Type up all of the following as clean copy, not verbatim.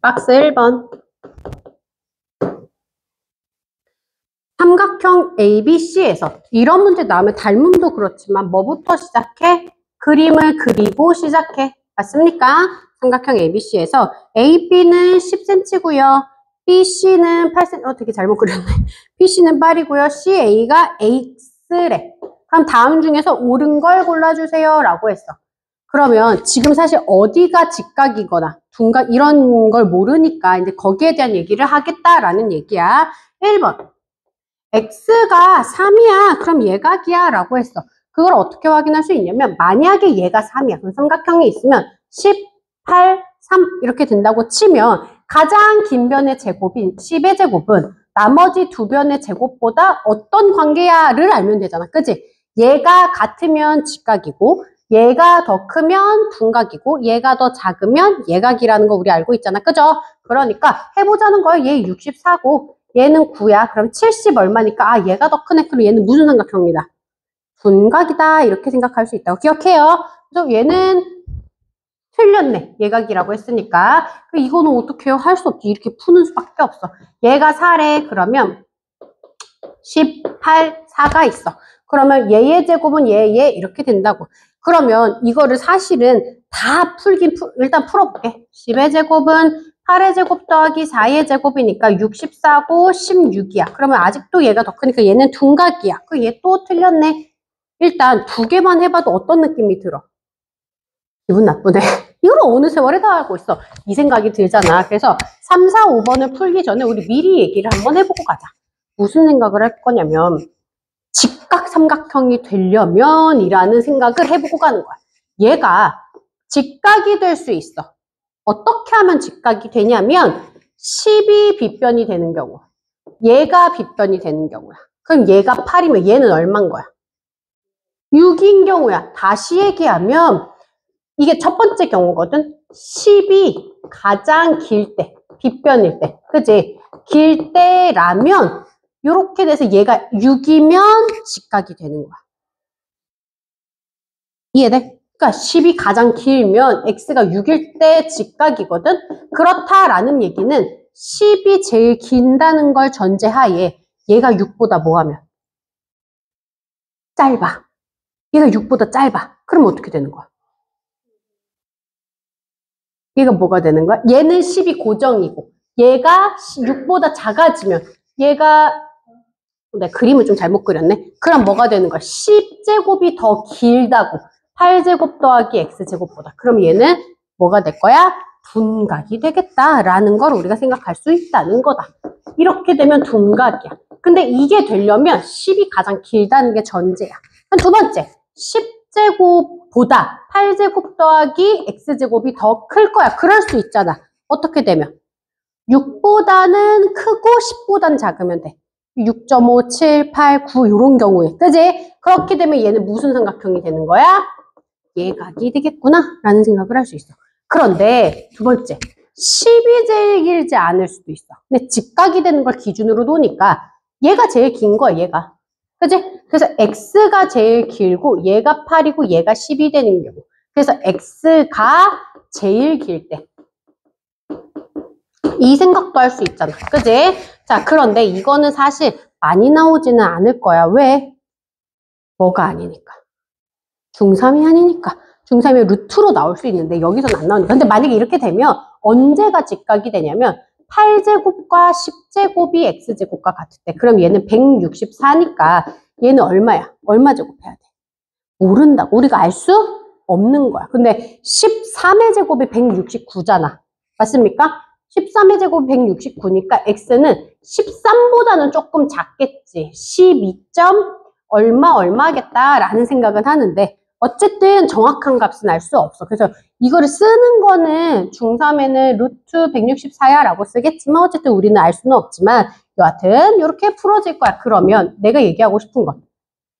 박스 1번. 삼각형 ABC에서 이런 문제 나오면 닮음도 그렇지만 뭐부터 시작해? 그림을 그리고 시작해. 맞습니까? 삼각형 ABC에서 AB는 10cm고요. BC는 8cm. 되게 잘못 그렸네. BC는 8이고요. CA가 X래. 그럼 다음 중에서 옳은 걸 골라주세요. 라고 했어. 그러면 지금 사실 어디가 직각이거나 둔각 이런 걸 모르니까 이제 거기에 대한 얘기를 하겠다라는 얘기야. 1번. X가 3이야. 그럼 얘각이야. 라고 했어. 그걸 어떻게 확인할 수 있냐면 만약에 얘가 3이야. 그럼 삼각형이 있으면 10, 8, 3 이렇게 된다고 치면 가장 긴 변의 제곱인 10의 제곱은 나머지 두 변의 제곱보다 어떤 관계야를 알면 되잖아. 그치? 얘가 같으면 직각이고 얘가 더 크면 둔각이고 얘가 더 작으면 예각이라는 거 우리 알고 있잖아. 그죠? 그러니까 해보자는 거야. 얘 64고 얘는 9야. 그럼 70 얼마니까 아 얘가 더 크네. 그럼 얘는 무슨 삼각형이다? 둔각이다. 이렇게 생각할 수 있다고 기억해요. 그래서 얘는 틀렸네. 예각이라고 했으니까. 이거는 어떻게 해요? 할 수 없지. 이렇게 푸는 수밖에 없어. 얘가 4래. 그러면 18, 4가 있어. 그러면 얘의 제곱은 얘 이렇게 된다고. 그러면 이거를 사실은 다 일단 풀어볼게. 10의 제곱은 8의 제곱 더하기 4의 제곱이니까 64고 16이야. 그러면 아직도 얘가 더 크니까 얘는 둔각이야. 얘 또 틀렸네. 일단 두 개만 해봐도 어떤 느낌이 들어? 기분 나쁘네. 이걸 어느 세월에 다 알고 있어. 이 생각이 들잖아. 그래서 3, 4, 5번을 풀기 전에 우리 미리 얘기를 한번 해보고 가자. 무슨 생각을 할 거냐면 직각 삼각형이 되려면 이라는 생각을 해보고 가는 거야. 얘가 직각이 될 수 있어. 어떻게 하면 직각이 되냐면 10이 빗변이 되는 경우 얘가 빗변이 되는 경우야. 그럼 얘가 8이면 얘는 얼마인 거야? 6인 경우야. 다시 얘기하면 이게 첫 번째 경우거든. 10이 가장 길 때, 빗변일 때, 그지? 길 때라면 이렇게 돼서 얘가 6이면 직각이 되는 거야. 이해돼? 그러니까 10이 가장 길면 x가 6일 때 직각이거든. 그렇다라는 얘기는 10이 제일 긴다는 걸 전제하에 얘가 6보다 뭐하면? 짧아. 얘가 6보다 짧아. 그럼 어떻게 되는 거야? 얘가 뭐가 되는 거야? 얘는 10이 고정이고 얘가 6보다 작아지면 얘가 내 그림을 좀 잘못 그렸네. 그럼 뭐가 되는 거야? 10제곱이 더 길다고. 8제곱 더하기 x제곱보다. 그럼 얘는 뭐가 될 거야? 둔각이 되겠다라는 걸 우리가 생각할 수 있다는 거다. 이렇게 되면 둔각이야. 근데 이게 되려면 10이 가장 길다는 게 전제야. 두 번째, 10제곱보다 8제곱 더하기 x제곱이 더 클 거야. 그럴 수 있잖아. 어떻게 되면? 6보다는 크고 10보다는 작으면 돼. 6.5, 7, 8, 9 이런 경우에. 그지? 그렇게 되면 얘는 무슨 삼각형이 되는 거야? 예각이 되겠구나 라는 생각을 할 수 있어. 그런데 두 번째, 10이 제일 길지 않을 수도 있어. 근데 직각이 되는 걸 기준으로 놓으니까 얘가 제일 긴 거야, 얘가. 그지? 그래서 x가 제일 길고 얘가 8이고 얘가 10이 되는 경우. 그래서 x가 제일 길 때. 이 생각도 할 수 있잖아. 그지? 자, 그런데 이거는 사실 많이 나오지는 않을 거야. 왜? 뭐가 아니니까. 중3이 아니니까. 중3이 루트로 나올 수 있는데 여기서는 안 나오니까. 근데 만약에 이렇게 되면 언제가 직각이 되냐면 8제곱과 10제곱이 x제곱과 같을 때. 그럼 얘는 164니까 얘는 얼마야? 얼마 제곱해야 돼? 모른다고. 우리가 알 수 없는 거야. 근데 13의 제곱이 169잖아. 맞습니까? 13의 제곱이 169니까 x는 13보다는 조금 작겠지. 12점 얼마겠다라는 생각은 하는데 어쨌든 정확한 값은 알 수 없어. 그래서 이거를 쓰는 거는 중3에는 루트 164야 라고 쓰겠지만 어쨌든 우리는 알 수는 없지만 여하튼 이렇게 풀어질 거야. 그러면 내가 얘기하고 싶은 건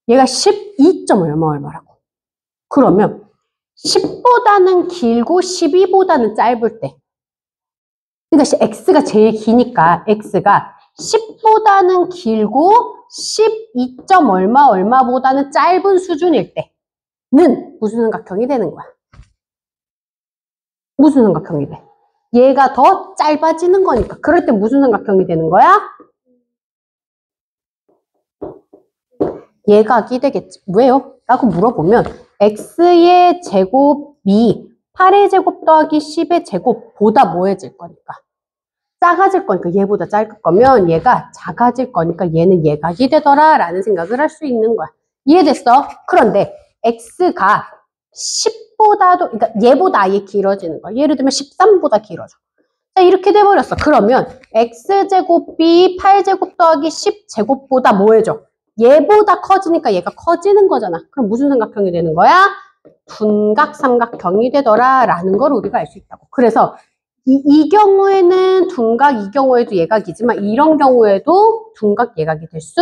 얘가 12점 얼마라고. 그러면 10보다는 길고 12보다는 짧을 때 그러니까 x가 제일 기니까 x가 10보다는 길고 12점 얼마보다는 짧은 수준일 때는 무슨 삼각형이 되는 거야? 무슨 삼각형이 돼? 얘가 더 짧아지는 거니까. 그럴 때 무슨 삼각형이 되는 거야? 예각이 되겠지. 왜요? 라고 물어보면 x의 제곱이 8의 제곱 더하기 10의 제곱보다 뭐해질 거니까. 작아질 거니까. 얘보다 작을 거면 얘가 작아질 거니까 얘는 예각이 되더라 라는 생각을 할 수 있는 거야. 이해됐어? 그런데 x가 10보다도, 그러니까 얘보다 아예 길어지는 거야. 예를 들면 13보다 길어져. 자, 이렇게 돼버렸어. 그러면 x제곱이 8제곱 더하기 10제곱보다 뭐해져? 얘보다 커지니까 얘가 커지는 거잖아. 그럼 무슨 삼각형이 되는 거야? 둔각삼각형이 되더라 라는 걸 우리가 알 수 있다고. 그래서 이 경우에는 둔각, 이 경우에도 예각이지만 이런 경우에도 둔각, 예각이 될 수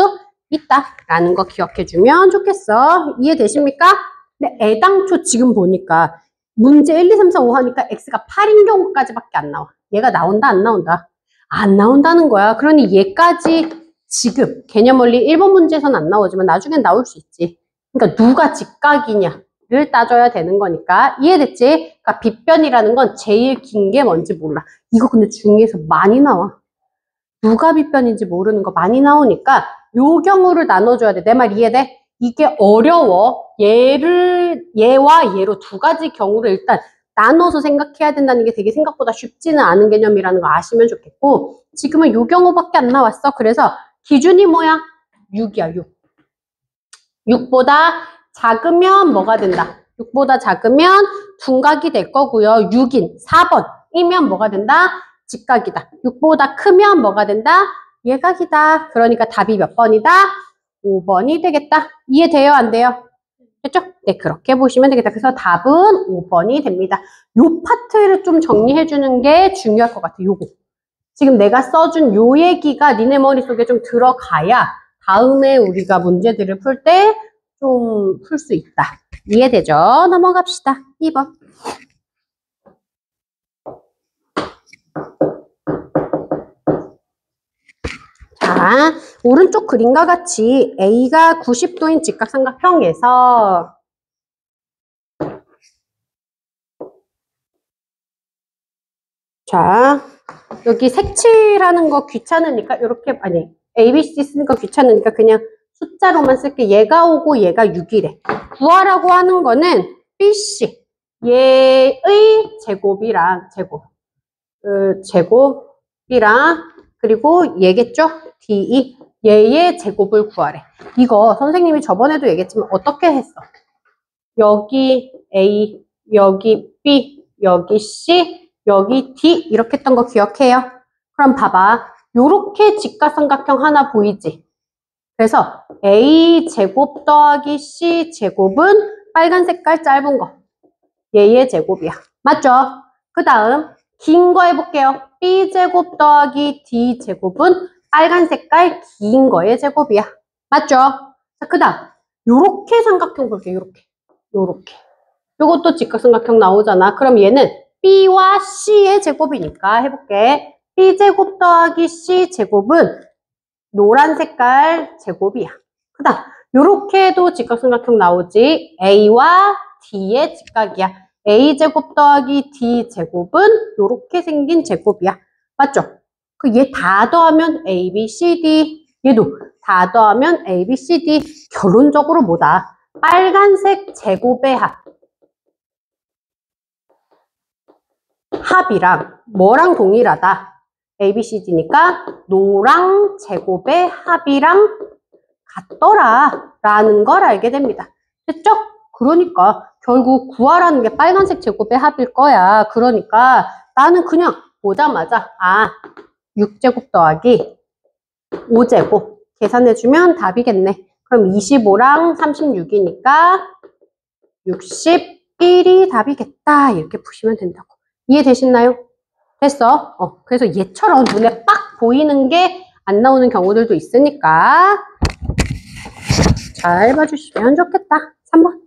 있다라는 거 기억해주면 좋겠어. 이해되십니까? 근데 애당초 지금 보니까 문제 1, 2, 3, 4, 5 하니까 x가 8인 경우까지밖에 안 나와. 얘가 나온다, 안 나온다? 안 나온다는 거야. 그러니 얘까지 지금 개념 원리 1번 문제에서는 안 나오지만 나중엔 나올 수 있지. 그러니까 누가 직각이냐를 따져야 되는 거니까. 이해됐지? 그러니까 빗변이라는 건 제일 긴 게 뭔지 몰라. 이거 근데 중에서 많이 나와. 누가 빗변인지 모르는 거 많이 나오니까 요 경우를 나눠줘야 돼. 내 말 이해돼? 이게 어려워. 얘와 얘로 두 가지 경우를 일단 나눠서 생각해야 된다는 게 되게 생각보다 쉽지는 않은 개념이라는 거 아시면 좋겠고, 지금은 요 경우밖에 안 나왔어. 그래서 기준이 뭐야? 6이야, 6. 6보다 작으면 뭐가 된다? 6보다 작으면 둔각이 될 거고요. 6인 4번이면 뭐가 된다? 직각이다. 6보다 크면 뭐가 된다? 예각이다. 그러니까 답이 몇 번이다? 5번이 되겠다. 이해돼요? 안 돼요? 됐죠? 네, 그렇게 보시면 되겠다. 그래서 답은 5번이 됩니다. 요 파트를 좀 정리해 주는 게 중요할 것 같아. 요거. 지금 내가 써준 요 얘기가 니네 머릿속에 좀 들어가야 다음에 우리가 문제들을 풀 때 좀 풀 수 있다. 이해되죠? 넘어갑시다. 2번. 자, 오른쪽 그림과 같이 A가 90도인 직각삼각형에서 자, 여기 색칠하는 거 귀찮으니까 이렇게, 아니, ABC 쓰는 거 귀찮으니까 그냥 숫자로만 쓸게. 얘가 5고 얘가 6이래. 구하라고 하는 거는 BC, 얘의 제곱이랑 제곱이랑 그리고 얘겠죠? DE, 얘의 제곱을 구하래. 이거 선생님이 저번에도 얘기했지만 어떻게 했어? 여기 A, 여기 B, 여기 C, 여기 D 이렇게 했던 거 기억해요? 그럼 봐봐. 요렇게 직각삼각형 하나 보이지? 그래서 A 제곱 더하기 C 제곱은 빨간 색깔 짧은 거. 얘의 제곱이야. 맞죠? 그 다음 긴 거 해볼게요. B 제곱 더하기 D 제곱은 빨간 색깔 긴 거의 제곱이야. 맞죠? 자, 그 다음 요렇게 삼각형 볼게요. 요렇게. 요렇게. 요것도 직각삼각형 나오잖아. 그럼 얘는 B와 C의 제곱이니까 해볼게. B제곱 더하기 C제곱은 노란 색깔 제곱이야. 그 다음 요렇게도 직각삼각형 나오지. A와 D의 직각이야. A제곱 더하기 D제곱은 요렇게 생긴 제곱이야. 맞죠? 그 얘 다 더하면 A, B, C, D. 얘도 다 더하면 A, B, C, D. 결론적으로 뭐다? 빨간색 제곱의 합이랑 뭐랑 동일하다? A, B, C, D니까 노랑 제곱의 합이랑 같더라 라는 걸 알게 됩니다. 됐죠? 그러니까 결국 구하라는 게 빨간색 제곱의 합일 거야. 그러니까 나는 그냥 보자마자 6제곱 더하기 5제곱 계산해주면 답이겠네. 그럼 25랑 36이니까 61이 답이겠다. 이렇게 푸시면 된다고. 이해되시나요? 됐어? 그래서 얘처럼 눈에 빡 보이는 게 안 나오는 경우들도 있으니까 잘 봐주시면 좋겠다. 3번.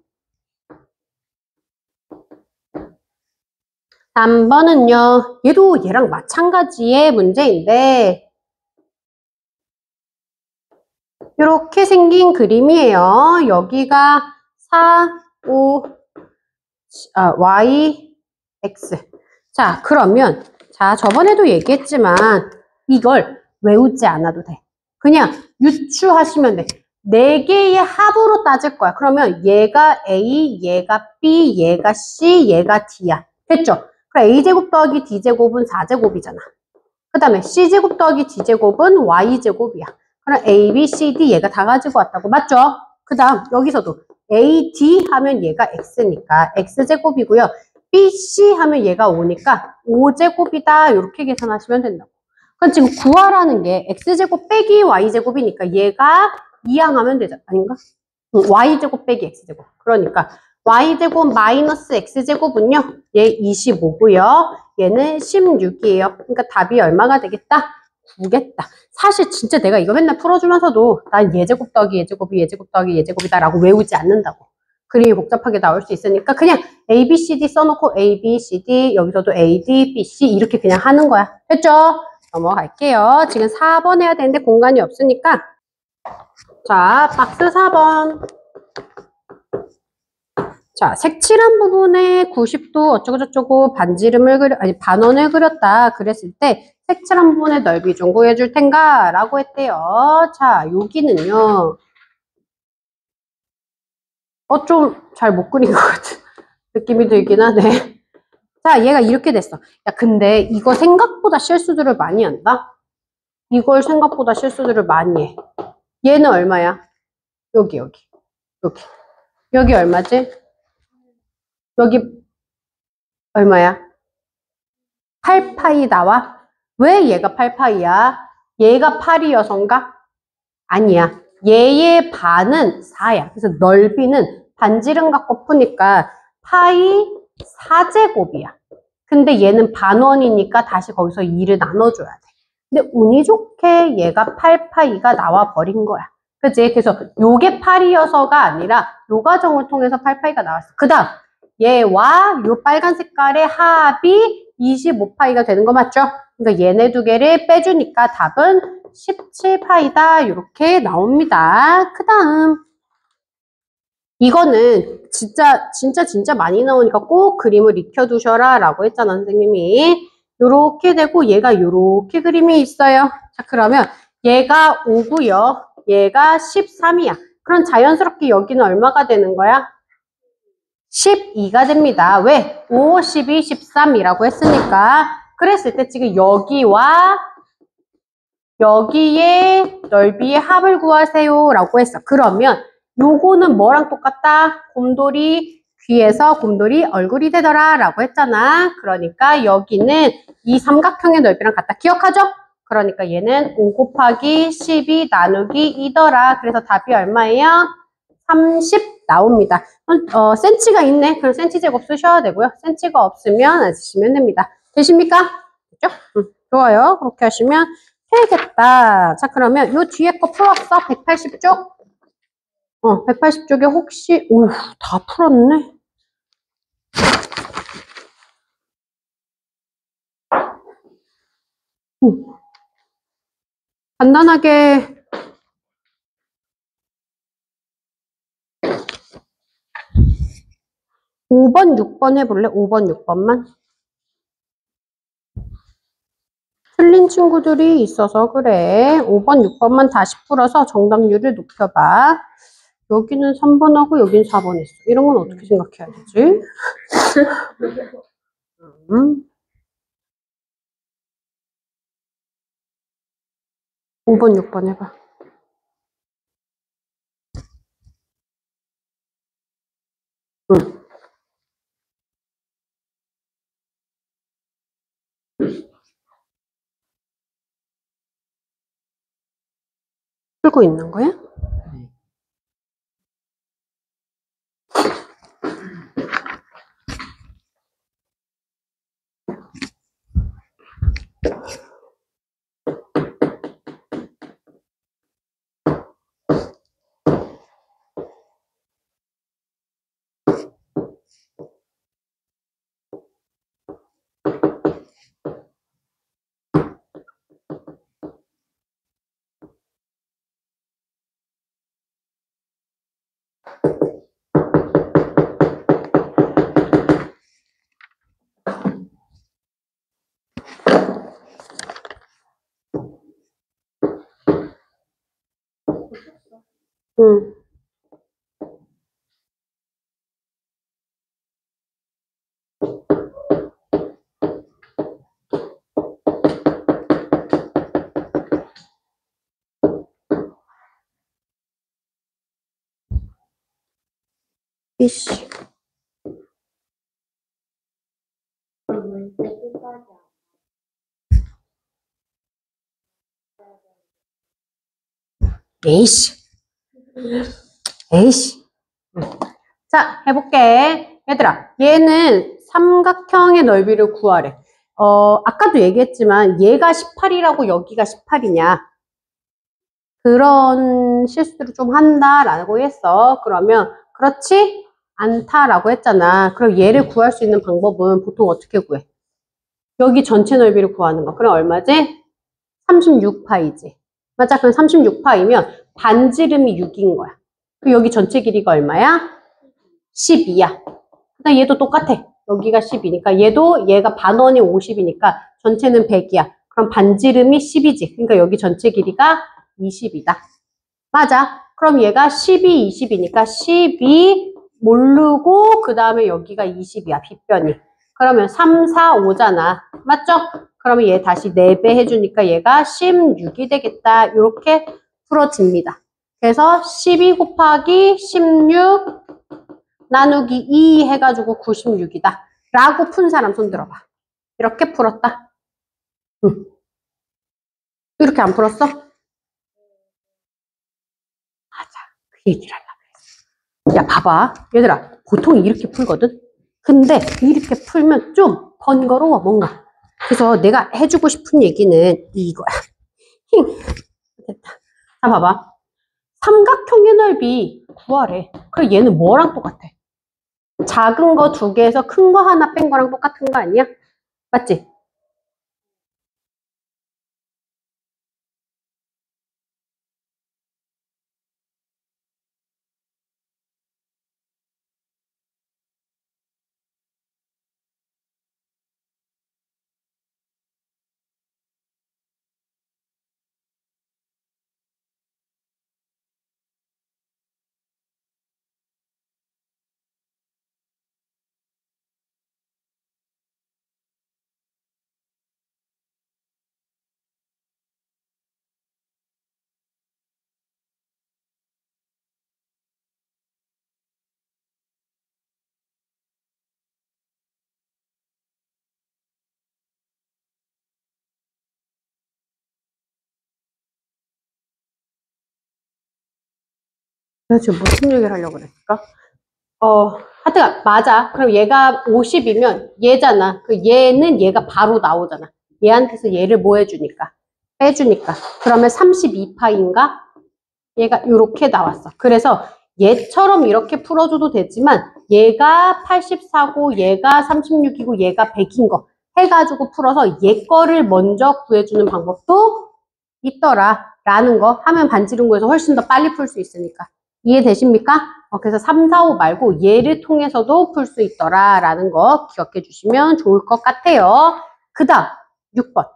3번은요. 얘도 얘랑 마찬가지의 문제인데 이렇게 생긴 그림이에요. 여기가 4, 5, Y, X. 자, 그러면 자, 저번에도 얘기했지만 이걸 외우지 않아도 돼. 그냥 유추하시면 돼. 4개의 합으로 따질 거야. 그러면 얘가 A, 얘가 B, 얘가 C, 얘가 D야. 됐죠? 그럼 A제곱 더하기 D제곱은 4제곱이잖아. 그 다음에 C제곱 더하기 D제곱은 Y제곱이야. 그럼 A, B, C, D 얘가 다 가지고 왔다고. 맞죠? 그 다음 여기서도 A, D 하면 얘가 X니까 X제곱이고요. B, C 하면 얘가 5니까 5제곱이다. 이렇게 계산하시면 된다고. 그럼 지금 구하라는 게 X제곱 빼기 Y제곱이니까 얘가 이항하면 되잖아. 아닌가? Y제곱 빼기 X제곱. 그러니까 Y제곱 마이너스 X제곱은요. 얘 25고요. 얘는 16이에요. 그러니까 답이 얼마가 되겠다? 9겠다. 사실 진짜 내가 이거 맨날 풀어주면서도 난 얘제곱 더하기 얘제곱이 얘제곱 더하기 얘제곱이다 라고 외우지 않는다고. 그림이 복잡하게 나올 수 있으니까 그냥 A, B, C, D 써놓고 A, B, C, D 여기서도 A, D, B, C 이렇게 그냥 하는 거야. 됐죠? 넘어갈게요. 지금 4번 해야 되는데 공간이 없으니까 자, 박스 4번. 자, 색칠한 부분에 90도 어쩌고저쩌고 반원을 그렸다. 그랬을 때 색칠한 부분의 넓이 좀 구해줄 텐가? 라고 했대요. 자, 여기는요. 좀 잘 못 그린 것 같은 느낌이 들긴 하네. 자, 얘가 이렇게 됐어. 야, 근데 이거 생각보다 실수들을 많이 한다? 이걸 생각보다 실수들을 많이 해. 얘는 얼마야? 여기. 여기 얼마지? 여기 얼마야? 8파이 나와? 왜 얘가 8파이야? 얘가 8이어서인가? 아니야. 얘의 반은 4야. 그래서 넓이는 반지름 갖고 푸니까 파이 4제곱이야. 근데 얘는 반원이니까 다시 거기서 2를 나눠줘야 돼. 근데 운이 좋게 얘가 8파이가 나와 버린 거야. 그치? 그래서 요게 8이어서가 아니라 요 과정을 통해서 8파이가 나왔어. 그 다음 얘와 요 빨간 색깔의 합이 25파이가 되는 거 맞죠? 그러니까 얘네 두 개를 빼주니까 답은 17파이다. 이렇게 나옵니다. 그 다음 이거는 진짜 많이 나오니까 꼭 그림을 익혀두셔라 라고 했잖아 선생님이. 요렇게 되고 얘가 요렇게 그림이 있어요. 자 그러면 얘가 5고요. 얘가 13이야. 그럼 자연스럽게 여기는 얼마가 되는 거야? 12가 됩니다. 왜? 5, 12, 13이라고 했으니까. 그랬을 때 지금 여기와 여기에 넓이의 합을 구하세요 라고 했어. 그러면 요거는 뭐랑 똑같다? 곰돌이 귀에서 곰돌이 얼굴이 되더라 라고 했잖아. 그러니까 여기는 이 삼각형의 넓이랑 같다. 기억하죠? 그러니까 얘는 5 곱하기 12 나누기 2더라. 그래서 답이 얼마예요? 30 나옵니다. 센치가 있네. 그럼 센치 제곱 쓰셔야 되고요. 센치가 없으면 안 쓰시면 됩니다. 되십니까? 됐죠? 좋아요. 그렇게 하시면 되겠다. 자, 그러면 요 뒤에 거 풀었어? 180쪽? 180쪽에 혹시, 다 풀었네. 간단하게 5번, 6번 해볼래? 5번, 6번만? 틀린 친구들이 있어서 그래. 5번, 6번만 다시 풀어서 정답률을 높여봐. 여기는 3번하고 여긴 4번 했어. 이런 건 어떻게 생각해야 되지? 5번, 6번 해봐. 응. 풀고 있는 거야? 응. 이씨. 에이씨. 에이씨. 자, 해볼게. 얘들아, 얘는 삼각형의 넓이를 구하래. 아까도 얘기했지만 얘가 18이라고 여기가 18이냐. 그런 실수를 좀 한다라고 했어. 그러면 그렇지 않다라고 했잖아. 그럼 얘를 구할 수 있는 방법은 보통 어떻게 구해? 여기 전체 넓이를 구하는 거. 그럼 얼마지? 36파이지. 맞아. 그럼 36파이면 반지름이 6인 거야. 그럼 여기 전체 길이가 얼마야? 12야. 그다음 얘도 똑같아. 여기가 10이니까 얘도 얘가 반원이 50이니까 전체는 100이야. 그럼 반지름이 10이지. 그러니까 여기 전체 길이가 20이다. 맞아. 그럼 얘가 12, 20이니까 12 모르고 그 다음에 여기가 20이야. 빗변이. 그러면 3, 4, 5잖아. 맞죠? 그러면 얘 다시 4배 해주니까 얘가 16이 되겠다. 이렇게 풀어집니다. 그래서 12 곱하기 16 나누기 2 해가지고 96이다. 라고 푼 사람 손 들어봐. 이렇게 풀었다. 응. 이렇게 안 풀었어? 맞아. 그 얘기를 하려고 그랬어. 야, 봐봐. 얘들아, 보통 이렇게 풀거든? 근데 이렇게 풀면 좀 번거로워, 뭔가. 그래서 내가 해주고 싶은 얘기는 이거야. 힝. 됐다. 자, 봐봐. 삼각형의 넓이 구하래. 그럼 얘는 뭐랑 똑같아? 작은 거 2개에서 큰 거 하나 뺀 거랑 똑같은 거 아니야? 맞지? 내가 지금 무슨 얘기를 하려고 그랬을까? 하여튼, 맞아. 그럼 얘가 50이면 얘잖아. 그 얘는 얘가 바로 나오잖아. 얘한테서 얘를 뭐 해주니까? 빼주니까. 그러면 32파인가? 얘가 이렇게 나왔어. 그래서 얘처럼 이렇게 풀어줘도 되지만 얘가 84고 얘가 36이고 얘가 100인 거 해가지고 풀어서 얘 거를 먼저 구해주는 방법도 있더라 라는 거 하면 반지름 구해서 훨씬 더 빨리 풀 수 있으니까. 이해되십니까? 그래서 3, 4, 5 말고 얘를 통해서도 풀 수 있더라 라는 거 기억해 주시면 좋을 것 같아요. 그 다음 6번.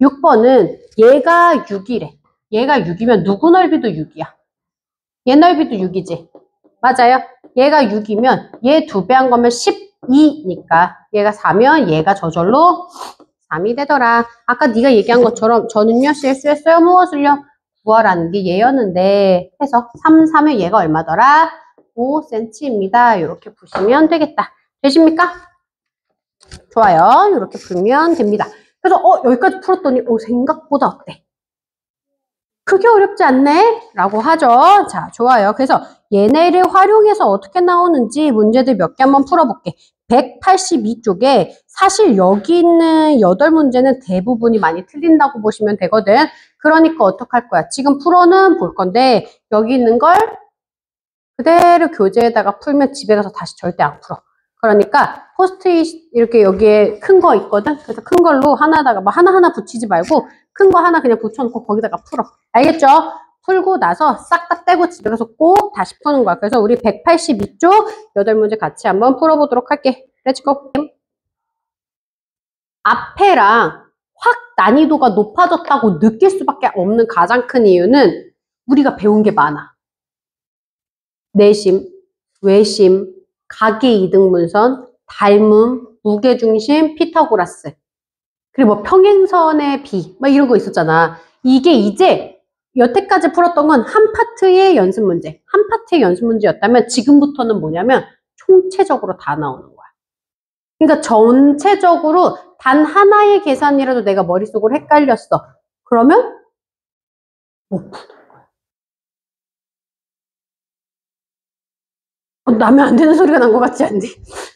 6번은 얘가 6이래. 얘가 6이면 누구 넓이도 6이야. 얘 넓이도 6이지. 맞아요. 얘가 6이면 얘 2배 한 거면 12니까 얘가 4면 얘가 저절로 3이 되더라. 아까 네가 얘기한 것처럼 저는요 실수했어요. 무엇을요? 구하라는 게 얘였는데 해서 3, 3에 얘가 얼마더라? 5cm입니다. 이렇게 보시면 되겠다. 되십니까? 좋아요. 이렇게 풀면 됩니다. 그래서 여기까지 풀었더니 생각보다 어때? 크게 어렵지 않네? 라고 하죠. 자, 좋아요. 그래서 얘네를 활용해서 어떻게 나오는지 문제들 몇 개 한번 풀어볼게. 182쪽에 사실 여기 있는 8문제는 대부분이 많이 틀린다고 보시면 되거든. 그러니까 어떡할 거야? 지금 풀어는 볼 건데 여기 있는 걸 그대로 교재에다가 풀면 집에 가서 다시 절대 안 풀어. 그러니까 포스트잇 이렇게 여기에 큰 거 있거든. 그래서 큰 걸로 하나다가 뭐 하나하나 붙이지 말고 큰 거 하나 그냥 붙여놓고 거기다가 풀어. 알겠죠? 풀고 나서 싹 다 떼고 집에 가서 꼭 다시 푸는 거야. 그래서 우리 182쪽 8문제 같이 한번 풀어보도록 할게. 렛츠고. 앞에랑 확 난이도가 높아졌다고 느낄 수밖에 없는 가장 큰 이유는 우리가 배운 게 많아. 내심, 외심, 각의 이등분선, 닮음, 무게중심, 피타고라스. 그리고 뭐 평행선의 비, 막 이런 거 있었잖아. 이게 이제 여태까지 풀었던 건 한 파트의 연습 문제, 한 파트의 연습 문제였다면 지금부터는 뭐냐면 총체적으로 다 나오는 거야. 그러니까 전체적으로 단 하나의 계산이라도 내가 머릿속으로 헷갈렸어. 그러면 못 푸는 거야. 나면 안 되는 소리가 난 것 같지 않니?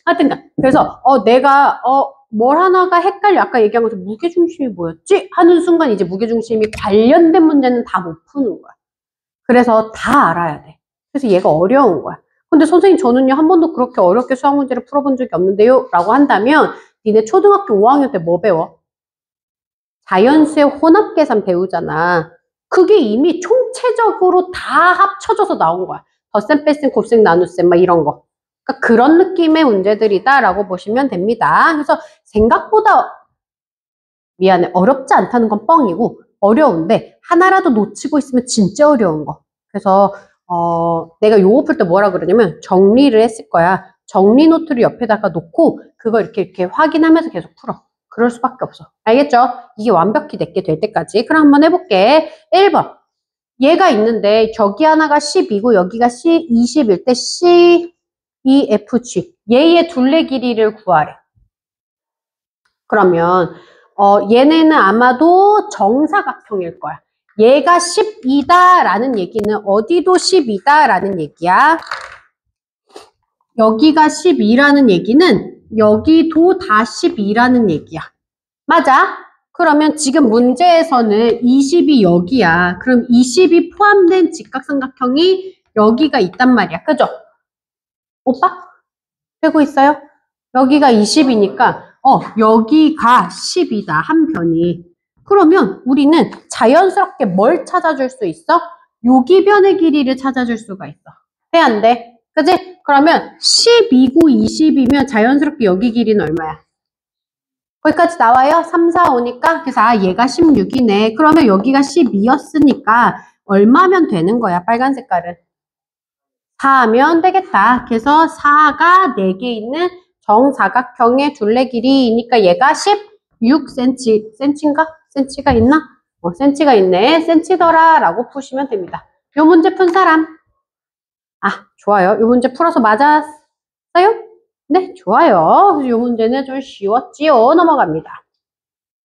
하여튼간 그래서 내가 뭘 하나가 헷갈려. 아까 얘기한 것처럼 무게중심이 뭐였지? 하는 순간 이제 무게중심이 관련된 문제는 다 못 푸는 거야. 그래서 다 알아야 돼. 그래서 얘가 어려운 거야. 근데 선생님 저는요 한 번도 그렇게 어렵게 수학 문제를 풀어본 적이 없는데요 라고 한다면 니네 초등학교 5학년 때 뭐 배워? 자연수의 혼합계산 배우잖아. 그게 이미 총체적으로 다 합쳐져서 나온 거야. 덧셈, 뺄셈, 곱셈, 나눗셈 막 이런 거. 그러니까 그런 느낌의 문제들이다 라고 보시면 됩니다. 그래서 생각보다 미안해. 어렵지 않다는 건 뻥이고 어려운데 하나라도 놓치고 있으면 진짜 어려운 거. 그래서 내가 요거 풀 때 뭐라 그러냐면 정리를 했을 거야. 정리 노트를 옆에다가 놓고 그거 이렇게 확인하면서 계속 풀어. 그럴 수밖에 없어. 알겠죠? 이게 완벽히 내게 될 때까지. 그럼 한번 해볼게. 1번. 얘가 있는데 저기 하나가 12고 여기가 20일 때 C, E, F, G. 얘의 둘레 길이를 구하래. 그러면 얘네는 아마도 정사각형일 거야. 얘가 12다라는 얘기는 어디도 12다라는 얘기야. 여기가 12라는 얘기는 여기도 다 12라는 얘기야. 맞아? 그러면 지금 문제에서는 20이 여기야. 그럼 20이 포함된 직각삼각형이 여기가 있단 말이야. 그죠? 오빠? 되고 있어요? 여기가 20이니까 여기가 10이다. 한 변이. 그러면 우리는 자연스럽게 뭘 찾아줄 수 있어? 요기변의 길이를 찾아줄 수가 있어. 돼, 안 돼? 그지? 그러면 12고 20이면 자연스럽게 여기 길이는 얼마야? 거기까지 나와요? 3, 4, 5니까. 그래서 얘가 16이네. 그러면 여기가 12였으니까 얼마면 되는 거야? 빨간 색깔은. 4하면 되겠다. 그래서 4가 4개 있는 정사각형의 둘레 길이니까 얘가 16cm. 센치인가? 센치가 있나? 센치가 있네. 센치더라 라고 푸시면 됩니다. 요 문제 푼 사람. 좋아요. 요 문제 풀어서 맞았어요? 네, 좋아요. 요 문제는 좀 쉬웠지요. 넘어갑니다.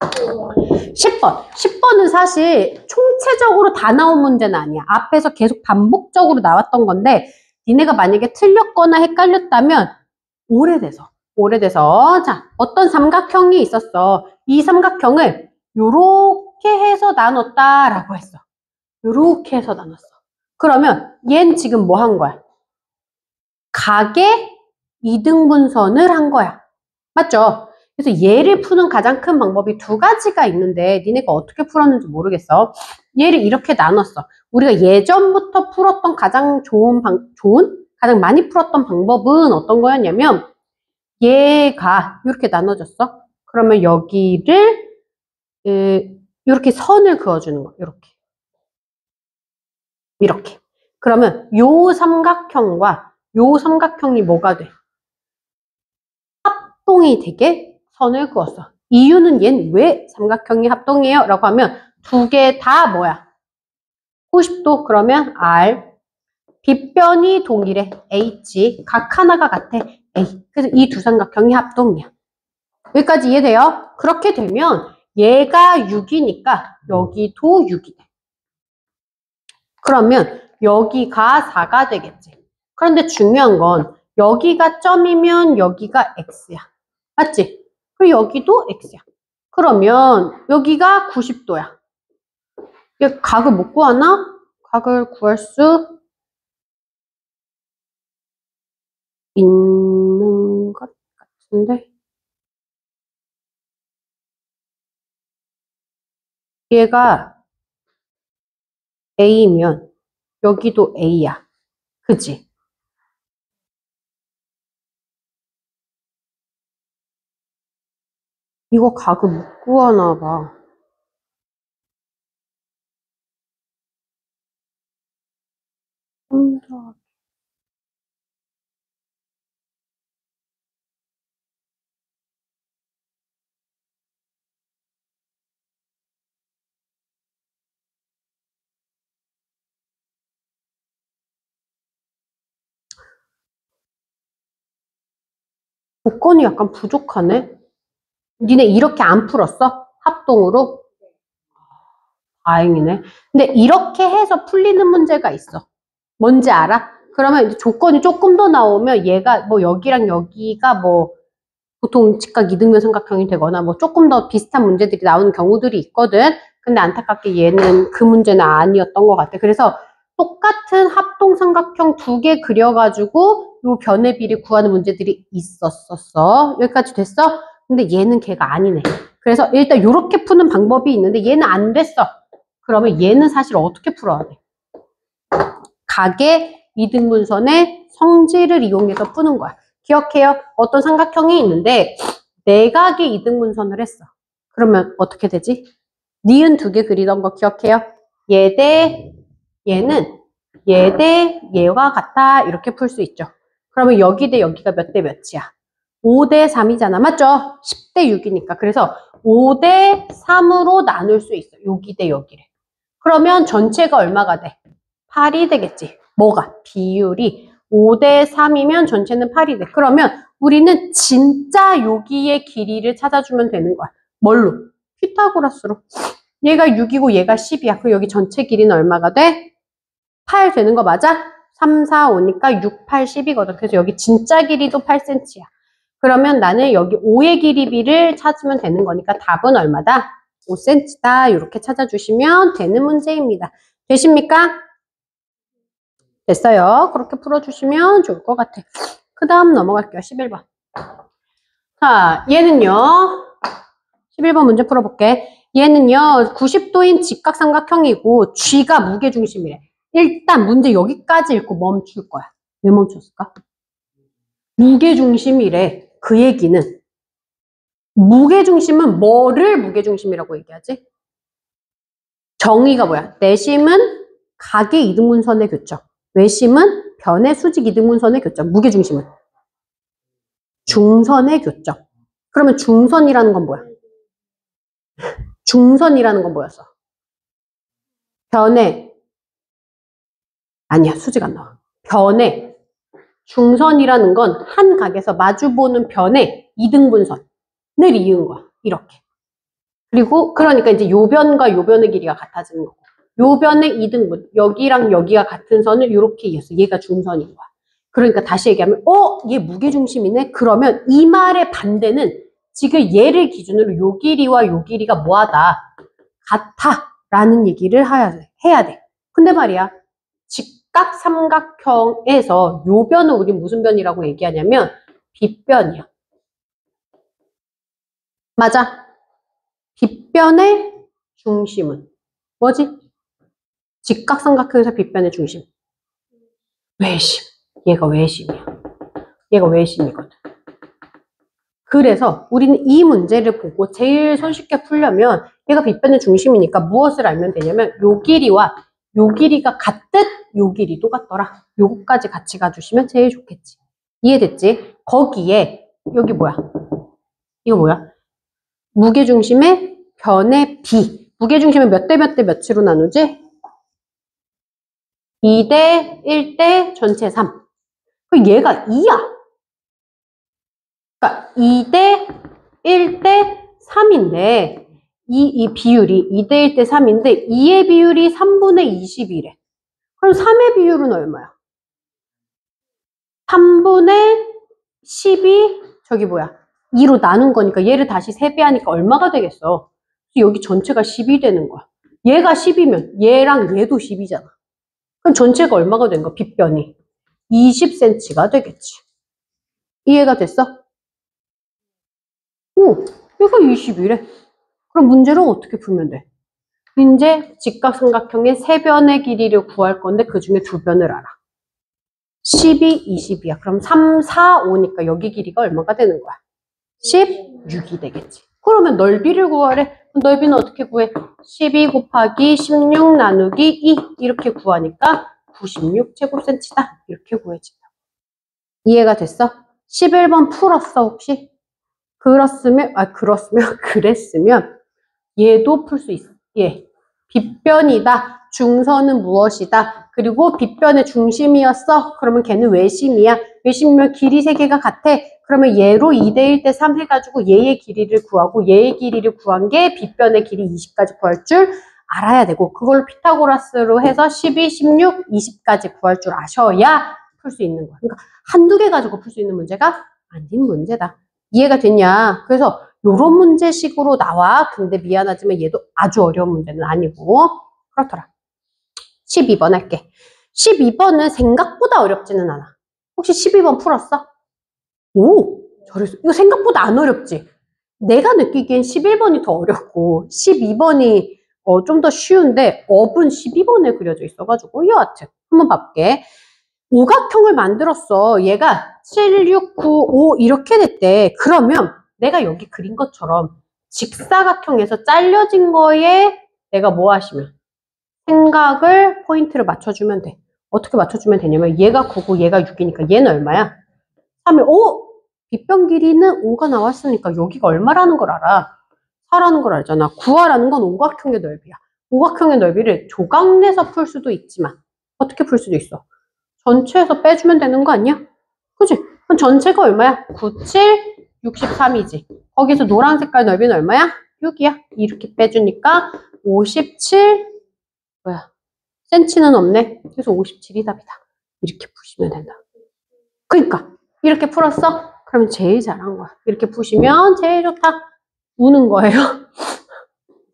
10번. 10번은 사실 총체적으로 다 나온 문제는 아니야. 앞에서 계속 반복적으로 나왔던 건데 니네가 만약에 틀렸거나 헷갈렸다면 오래돼서 자, 어떤 삼각형이 있었어. 이 삼각형을 요렇게 해서 나눴다라고 했어. 요렇게 해서 나눴어. 그러면 얘는 지금 뭐 한 거야? 각의 이등분선을 한 거야. 맞죠? 그래서 얘를 푸는 가장 큰 방법이 두 가지가 있는데 니네가 어떻게 풀었는지 모르겠어. 얘를 이렇게 나눴어. 우리가 예전부터 풀었던 가장 가장 많이 풀었던 방법은 어떤 거였냐면 얘가 이렇게 나눠졌어. 그러면 여기를 이렇게 선을 그어주는 거. 이렇게. 그러면 요 삼각형과 요 삼각형이 뭐가 돼? 합동이 되게 선을 그었어. 이유는 얘는 왜 삼각형이 합동이에요? 라고 하면 두 개 다 뭐야? 90도 그러면 R. 빗변이 동일해. H. 각 하나가 같아. A. 그래서 이 두 삼각형이 합동이야. 여기까지 이해돼요? 그렇게 되면 얘가 6이니까 여기도 6이 돼. 그러면 여기가 4가 되겠지. 그런데 중요한 건 여기가 점이면 여기가 X야. 맞지? 그리고 여기도 X야. 그러면 여기가 90도야. 각을 못 구하나? 각을 구할 수 있는 것 같은데. 얘가 A면 여기도 A야. 그지? 이거 각을 못 구하나 봐. 조건이 약간 부족하네. 니네 이렇게 안 풀었어? 합동으로? 다행이네. 근데 이렇게 해서 풀리는 문제가 있어. 뭔지 알아? 그러면 이제 조건이 조금 더 나오면 얘가 뭐 여기랑 여기가 뭐 보통 직각 이등변 삼각형이 되거나 뭐 조금 더 비슷한 문제들이 나오는 경우들이 있거든. 근데 안타깝게 얘는 그 문제는 아니었던 것 같아. 그래서 똑같은 합동 삼각형 2개 그려가지고 요 변의 비례 구하는 문제들이 있었었어. 여기까지 됐어? 근데 얘는 걔가 아니네. 그래서 일단 요렇게 푸는 방법이 있는데 얘는 안 됐어. 그러면 얘는 사실 어떻게 풀어야 돼? 각의 이등분선의 성질을 이용해서 푸는 거야. 기억해요. 어떤 삼각형이 있는데 내각의 이등분선을 했어. 그러면 어떻게 되지? 니은 2개 그리던 거 기억해요? 얘 대 얘는 얘 대 얘와 같다 이렇게 풀 수 있죠. 그러면 여기 대 여기가 몇 대 몇이야? 5대 3이잖아. 맞죠? 10대 6이니까. 그래서 5대 3으로 나눌 수 있어. 여기 대 여기를. 그러면 전체가 얼마가 돼? 8이 되겠지. 뭐가? 비율이 5대 3이면 전체는 8이 돼. 그러면 우리는 진짜 여기의 길이를 찾아주면 되는 거야. 뭘로? 피타고라스로. 얘가 6이고 얘가 10이야. 그럼 여기 전체 길이는 얼마가 돼? 8 되는 거 맞아? 3, 4, 5니까 6, 8, 10이거든. 그래서 여기 진짜 길이도 8cm야. 그러면 나는 여기 5의 길이비를 찾으면 되는 거니까 답은 얼마다? 5cm다. 이렇게 찾아주시면 되는 문제입니다. 되십니까? 됐어요. 그렇게 풀어주시면 좋을 것 같아. 그 다음 넘어갈게요. 11번. 자, 얘는요. 11번 문제 풀어볼게. 얘는요. 90도인 직각삼각형이고 G가 무게중심이래. 일단 문제 여기까지 읽고 멈출 거야. 왜 멈췄을까? 무게중심이래. 그 얘기는 무게중심은 뭐를 무게중심이라고 얘기하지? 정의가 뭐야? 내심은 각의 이등분선의 교점. 외심은 변의 수직 이등분선의 교점. 무게중심은 중선의 교점. 그러면 중선이라는 건 뭐야? 중선이라는 건 뭐였어? 변의 아니야, 수직 안 나와. 변의 중선이라는 건 한 각에서 마주보는 변의 이등분선을 이은 거야. 이렇게. 그리고 그러니까 이제 요 변과 요 변의 길이가 같아지는 거고 요 변의 이등분 여기랑 여기가 같은 선을 이렇게 이었어. 얘가 중선인 거야. 그러니까 다시 얘기하면 얘 무게중심이네. 그러면 이 말의 반대는 지금 얘를 기준으로 요 길이와 요 길이가 뭐하다? 같아 라는 얘기를 해야 돼. 근데 말이야 직각삼각형에서 요 변을 우리 무슨 변이라고 얘기하냐면 빗변이야. 맞아. 빗변의 중심은 뭐지? 직각삼각형에서 빗변의 중심. 외심. 얘가 외심이야. 얘가 외심이거든. 그래서 우리는 이 문제를 보고 제일 손쉽게 풀려면 얘가 빗변의 중심이니까 무엇을 알면 되냐면 요 길이와 요 길이가 같듯 요 길이도 같더라. 요거까지 같이 가주시면 제일 좋겠지. 이해됐지? 거기에 여기 뭐야? 이거 뭐야? 무게중심의 변의 비. 무게중심을 몇 대 몇 대 몇으로 나누지? 2대 1대 전체 3. 그 얘가 2야. 그러니까 2대 1대 3인데 이 비율이 2대 1대 3인데 2의 비율이 3분의 20이래. 그럼 3의 비율은 얼마야? 3분의 10이 저기 뭐야? 2로 나눈 거니까 얘를 다시 3배하니까 얼마가 되겠어? 여기 전체가 10이 되는 거야. 얘가 10이면 얘랑 얘도 10이잖아. 그럼 전체가 얼마가 된 거야? 빗변이 20cm가 되겠지. 이해가 됐어? 오, 얘가 20이래. 그럼 문제를 어떻게 풀면 돼? 이제 직각삼각형의 3변의 길이를 구할 건데 그 중에 2변을 알아. 10이 20이야. 그럼 3, 4, 5니까 여기 길이가 얼마가 되는 거야? 16이 되겠지. 그러면 넓이를 구하래. 넓이는 어떻게 구해? 12 곱하기 16 나누기 2 이렇게 구하니까 96제곱cm다. 이렇게 구해진다. 이해가 됐어? 11번 풀었어 혹시? 그랬으면 얘도 풀 수 있어. 예. 빗변이다. 중선은 무엇이다. 그리고 빗변의 중심이었어. 그러면 걔는 외심이야. 몇십몇 길이 3개가 같아. 그러면 얘로 2대1 대 3 해가지고 얘의 길이를 구하고 얘의 길이를 구한 게 빗변의 길이 20까지 구할 줄 알아야 되고 그걸로 피타고라스로 해서 12, 16, 20까지 구할 줄 아셔야 풀 수 있는 거야. 그러니까 한두 개 가지고 풀 수 있는 문제가 아닌 문제다. 이해가 됐냐? 그래서 요런 문제식으로 나와. 근데 미안하지만 얘도 아주 어려운 문제는 아니고 그렇더라. 12번 할게. 12번은 생각보다 어렵지는 않아. 혹시 12번 풀었어? 오, 잘했어. 이거 생각보다 안 어렵지? 내가 느끼기엔 11번이 더 어렵고 12번이 좀 더 쉬운데 업은 12번에 그려져 있어가지고 여하튼 한번 봐볼게. 오각형을 만들었어. 얘가 7, 6, 9, 5 이렇게 됐대. 그러면 내가 여기 그린 것처럼 직사각형에서 잘려진 거에 내가 뭐 하시면 생각을 포인트를 맞춰주면 돼. 어떻게 맞춰주면 되냐면 얘가 9고 얘가 6이니까 얘는 얼마야? 3이 5! 빗변 길이는 5가 나왔으니까 여기가 얼마라는 걸 알아. 4라는 걸 알잖아. 구하라는 건 오각형의 넓이야. 오각형의 넓이를 조각내서 풀 수도 있지만 어떻게 풀 수도 있어. 전체에서 빼주면 되는 거 아니야? 그치? 그럼 전체가 얼마야? 9, 7, 63이지. 거기서 노란 색깔 넓이는 얼마야? 6이야. 이렇게 빼주니까 57, 뭐야? 센치는 없네. 그래서 57이 답이다. 이렇게 푸시면 된다. 그러니까 이렇게 풀었어? 그러면 제일 잘한 거야. 이렇게 푸시면 제일 좋다. 우는 거예요.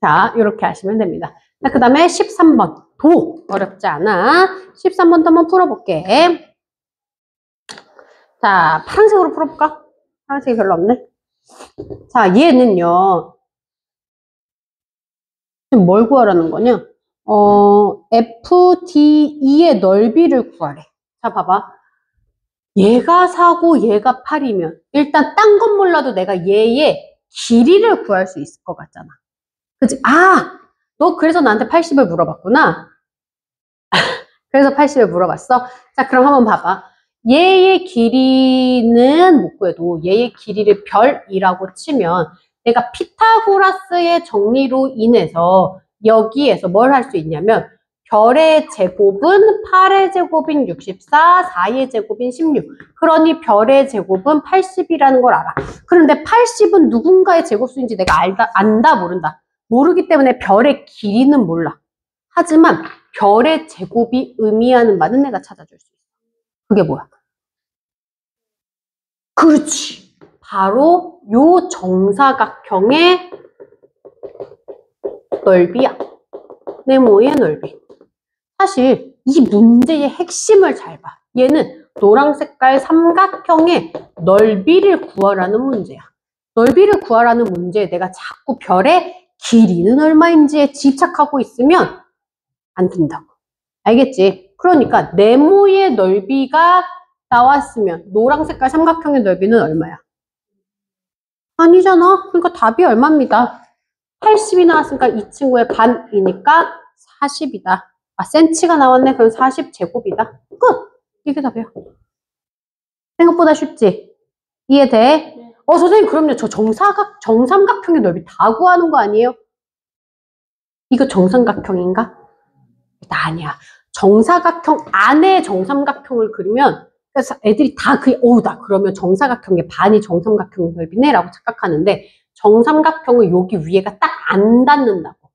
자, 이렇게 하시면 됩니다. 자, 그 다음에 13번. 도 어렵지 않아. 13번도 한번 풀어볼게. 자, 파란색으로 풀어볼까? 파란색이 별로 없네. 자, 얘는요. 지금 뭘 구하라는 거냐? FDE의 넓이를 구하래. 자, 봐봐. 얘가 4고 얘가 8이면 일단 딴 건 몰라도 내가 얘의 길이를 구할 수 있을 것 같잖아. 그치? 아! 너 그래서 나한테 80을 물어봤구나. 그래서 80을 물어봤어. 자, 그럼 한번 봐봐. 얘의 길이는 못 구해도 얘의 길이를 별이라고 치면 내가 피타고라스의 정리로 인해서 여기에서 뭘 할 수 있냐면 별의 제곱은 8의 제곱인 64, 4의 제곱인 16. 그러니 별의 제곱은 80이라는 걸 알아. 그런데 80은 누군가의 제곱수인지 내가 안다, 모른다. 모르기 때문에 별의 길이는 몰라. 하지만 별의 제곱이 의미하는 바는 내가 찾아줄 수 있어. 그게 뭐야? 그렇지. 바로 요 정사각형의 넓이야. 네모의 넓이. 사실 이 문제의 핵심을 잘 봐. 얘는 노랑 색깔 삼각형의 넓이를 구하라는 문제야. 넓이를 구하라는 문제에 내가 자꾸 별의 길이는 얼마인지에 집착하고 있으면 안 된다고. 알겠지? 그러니까 네모의 넓이가 나왔으면 노랑 색깔 삼각형의 넓이는 얼마야? 아니잖아. 그러니까 답이 얼마입니다. 80이 나왔으니까 이 친구의 반이니까 40이다. 아, 센치가 나왔네. 그럼 40제곱이다. 끝! 이게 답이야. 생각보다 쉽지? 이해돼? 네. 선생님, 그럼요. 저 정삼각형의 넓이 다 구하는 거 아니에요? 이거 정삼각형인가? 아니야. 정사각형 안에 정삼각형을 그리면 그래서 애들이 다 나 그러면 정사각형의 반이 정삼각형 넓이네 라고 착각하는데 정삼각형은 여기 위에가 딱 안 닿는다고.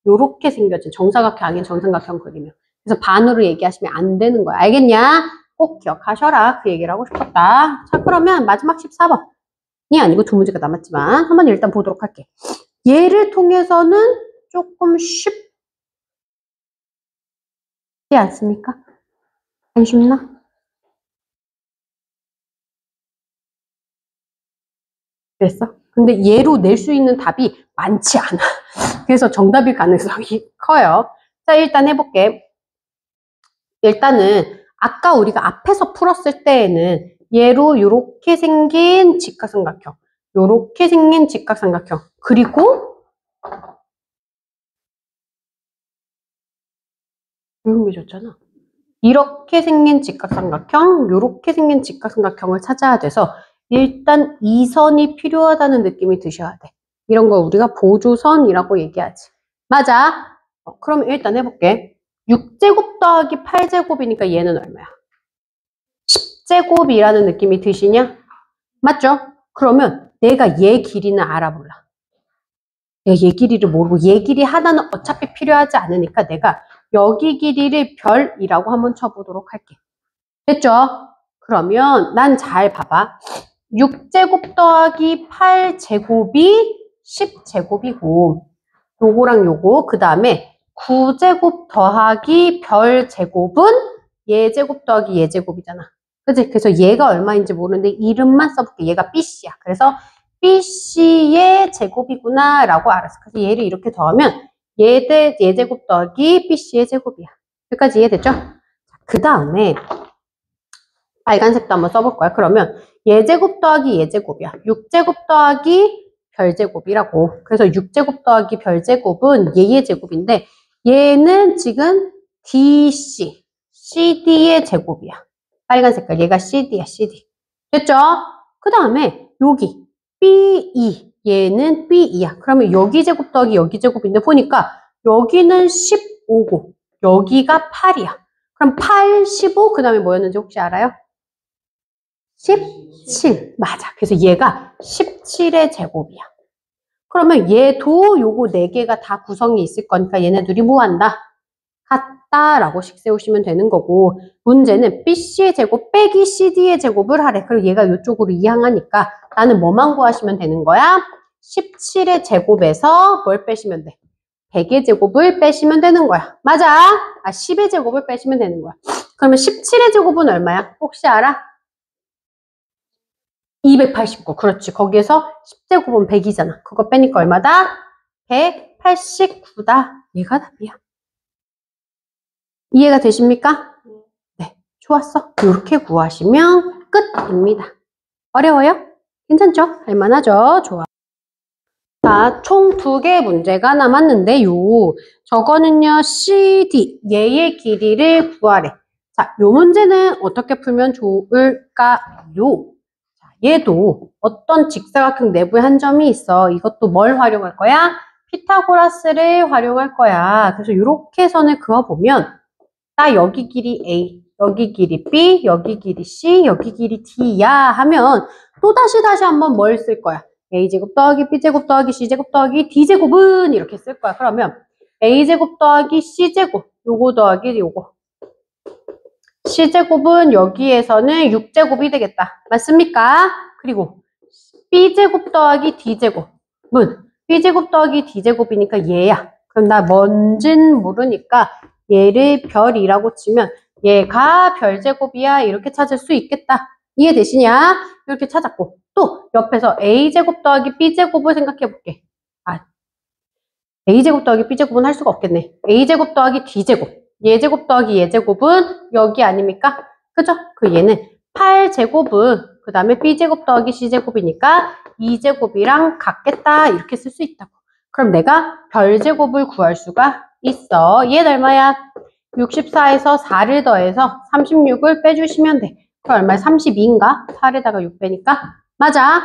요렇게 생겨진 정사각형 아닌 정삼각형 그리면. 그래서 반으로 얘기하시면 안 되는 거야. 알겠냐? 꼭 기억하셔라. 그 얘기를 하고 싶었다. 자, 그러면 마지막 14번이 아니고 두 문제가 남았지만 한번 일단 보도록 할게. 얘를 통해서는 조금 쉽지 않습니까? 안 쉽나? 그랬어? 근데 얘로 낼 수 있는 답이 많지 않아. 그래서 정답일 가능성이 커요. 자, 일단 해볼게. 일단은 아까 우리가 앞에서 풀었을 때에는 얘로 이렇게 생긴 직각삼각형, 이렇게 생긴 직각삼각형, 그리고 이런 게 좋잖아. 이렇게 생긴 직각삼각형, 이렇게 생긴 직각삼각형을 찾아야 돼서 일단 이 선이 필요하다는 느낌이 드셔야 돼. 이런 걸 우리가 보조선이라고 얘기하지. 맞아. 그럼 일단 해볼게. 6제곱 더하기 8제곱이니까 얘는 얼마야? 10제곱이라는 느낌이 드시냐? 맞죠? 그러면 내가 얘 길이는 알아 몰라? 내가 얘 길이를 모르고 얘 길이 하나는 어차피 필요하지 않으니까 내가 여기 길이를 별이라고 한번 쳐보도록 할게. 됐죠? 그러면 난 잘 봐봐. 6제곱 더하기 8제곱이 10제곱이고 요거랑 요거 그 다음에 9제곱 더하기 별 제곱은 얘 제곱 더하기 얘 제곱이잖아. 그치? 그래서 얘가 얼마인지 모르는데 이름만 써볼게. 얘가 BC야. 그래서 BC의 제곱이구나 라고 알았어. 그래서 얘를 이렇게 더하면 얘 제곱 더하기 BC의 제곱이야. 여기까지 이해됐죠? 그 다음에 빨간색도 한번 써볼 거야. 그러면 얘 제곱 더하기 얘 제곱이야. 6제곱 더하기 별 제곱이라고. 그래서 6제곱 더하기 별 제곱은 얘의 제곱인데 얘는 지금 DC, CD의 제곱이야. 빨간 색깔. 얘가 CD야, CD. 됐죠? 그 다음에 여기 BE, 얘는 BE야. 그러면 여기 제곱 더하기 여기 제곱인데 보니까 여기는 15고 여기가 8이야. 그럼 8, 15, 그 다음에 뭐였는지 혹시 알아요? 17. 맞아. 그래서 얘가 17의 제곱이야. 그러면 얘도 요거 4개가 다 구성이 있을 거니까 얘네들이 뭐한다? 같다라고 식 세우시면 되는 거고 문제는 BC의 제곱 빼기 CD의 제곱을 하래. 그리고 얘가 이쪽으로 이항하니까 나는 뭐만 구하시면 되는 거야? 17의 제곱에서 뭘 빼시면 돼? 100의 제곱을 빼시면 되는 거야. 맞아? 10의 제곱을 빼시면 되는 거야. 그러면 17의 제곱은 얼마야? 혹시 알아? 289. 그렇지. 거기에서 10제곱은 100이잖아. 그거 빼니까 얼마다? 189다. 얘가 답이야. 이해가 되십니까? 네. 좋았어. 이렇게 구하시면 끝입니다. 어려워요? 괜찮죠? 할만하죠? 좋아. 자, 총 2개의 문제가 남았는데요. 저거는요, CD, 얘의 길이를 구하래. 자, 요 문제는 어떻게 풀면 좋을까요? 얘도 어떤 직사각형 내부에 한 점이 있어. 이것도 뭘 활용할 거야? 피타고라스를 활용할 거야. 그래서 이렇게 선을 그어보면 딱 여기 길이 A, 여기 길이 B, 여기 길이 C, 여기 길이 D야 하면 다시 한번 뭘 쓸 거야? A제곱 더하기 B제곱 더하기 C제곱 더하기 D제곱은 이렇게 쓸 거야. 그러면 A제곱 더하기 C제곱, 요거 더하기 요거. C제곱은 여기에서는 6제곱이 되겠다. 맞습니까? 그리고 B제곱 더하기 D제곱은 B제곱 더하기 D제곱이니까 얘야. 그럼 나 뭔진 모르니까 얘를 별이라고 치면 얘가 별제곱이야. 이렇게 찾을 수 있겠다. 이해되시냐? 이렇게 찾았고 또 옆에서 A제곱 더하기 B제곱을 생각해 볼게. A제곱 더하기 B제곱은 할 수가 없겠네. A제곱 더하기 D제곱. 얘제곱 더하기 얘제곱은 여기 아닙니까? 그죠? 그 얘는 8제곱은 그 다음에 B제곱 더하기 C제곱이니까 2제곱이랑 같겠다. 이렇게 쓸 수 있다고. 그럼 내가 별제곱을 구할 수가 있어. 얘는 얼마야? 64에서 4를 더해서 36을 빼주시면 돼. 그럼 얼마야? 32인가? 4에다가 6 빼니까? 맞아.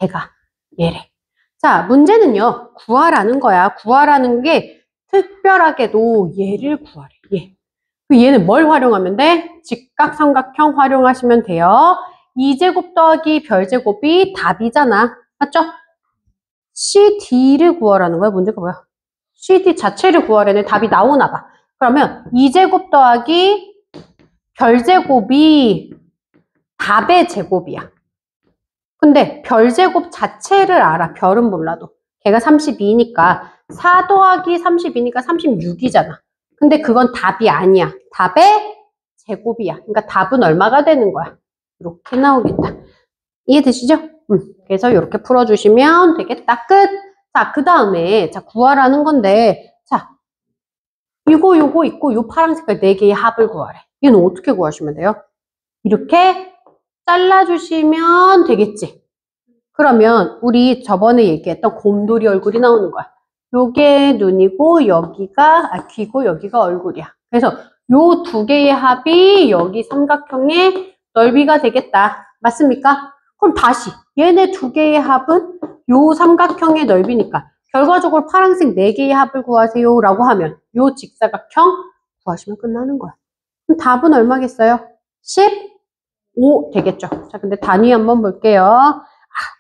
걔가 얘래. 자, 문제는요. 구하라는 거야. 구하라는 게 특별하게도 얘를 구하래. 얘는 뭘 활용하면 돼? 직각삼각형 활용하시면 돼요. 2제곱 더하기 별제곱이 답이잖아. 맞죠? CD를 구하라는 거야. 문제가 뭐야? CD 자체를 구하려는 답이 나오나 봐. 그러면 2제곱 더하기 별제곱이 답의 제곱이야. 근데 별제곱 자체를 알아. 별은 몰라도. 걔가 32니까 4 더하기 32니까 36이잖아. 근데 그건 답이 아니야. 답의 제곱이야. 그러니까 답은 얼마가 되는 거야? 이렇게 나오겠다. 이해되시죠? 그래서 이렇게 풀어주시면 되겠다. 끝! 자, 그 다음에 자 구하라는 건데 자, 요거 있고 요 파란 색깔 4개의 합을 구하래. 얘는 어떻게 구하시면 돼요? 이렇게 잘라주시면 되겠지. 그러면 우리 저번에 얘기했던 곰돌이 얼굴이 나오는 거야. 요게 눈이고 여기가 귀고 여기가 얼굴이야. 그래서 요 2개의 합이 여기 삼각형의 넓이가 되겠다. 맞습니까? 그럼 다시 얘네 2개의 합은 요 삼각형의 넓이니까 결과적으로 파란색 4개의 합을 구하세요 라고 하면 요 직사각형 구하시면 끝나는 거야. 그럼 답은 얼마겠어요? 15 되겠죠. 자, 근데 단위 한번 볼게요. 아,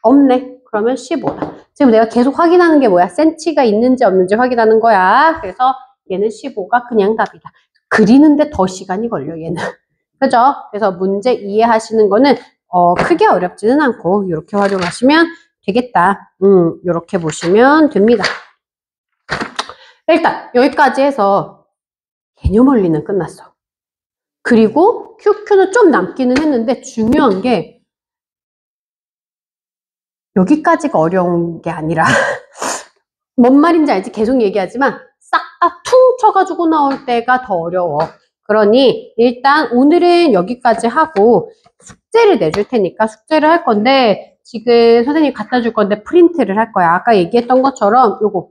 없네. 그러면 15다. 지금 내가 계속 확인하는 게 뭐야? 센치가 있는지 없는지 확인하는 거야. 그래서 얘는 15가 그냥 답이다. 그리는데 더 시간이 걸려, 얘는. 그죠? 그래서 문제 이해하시는 거는 크게 어렵지는 않고 이렇게 활용하시면 되겠다. 이렇게 보시면 됩니다. 일단 여기까지 해서 개념 원리는 끝났어. 그리고 QQ는 좀 남기는 했는데 중요한 게 여기까지가 어려운 게 아니라 뭔 말인지 알지? 계속 얘기하지만 싹 다 퉁 쳐가지고 나올 때가 더 어려워. 그러니 일단 오늘은 여기까지 하고 숙제를 내줄 테니까 숙제를 할 건데 지금 선생님이 갖다 줄 건데 프린트를 할 거야. 아까 얘기했던 것처럼 요거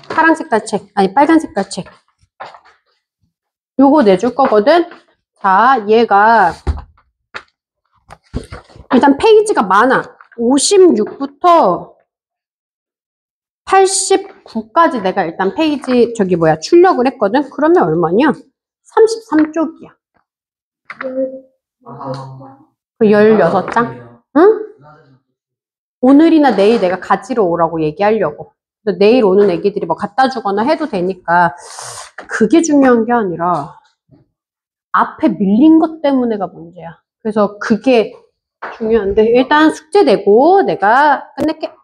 파란 색깔 책, 아니 빨간 색깔 책 요거 내줄 거거든. 자, 얘가 일단 페이지가 많아. 56부터 89까지 내가 일단 페이지 출력을 했거든. 그러면 얼마냐? 33쪽이야. 그 16장? 응? 오늘이나 내일 내가 가지러 오라고 얘기하려고. 내일 오는 애기들이 뭐 갖다 주거나 해도 되니까 그게 중요한 게 아니라 앞에 밀린 것 때문에가 문제야. 그래서 그게 중요한데 일단 숙제 내고 내가 끝낼게.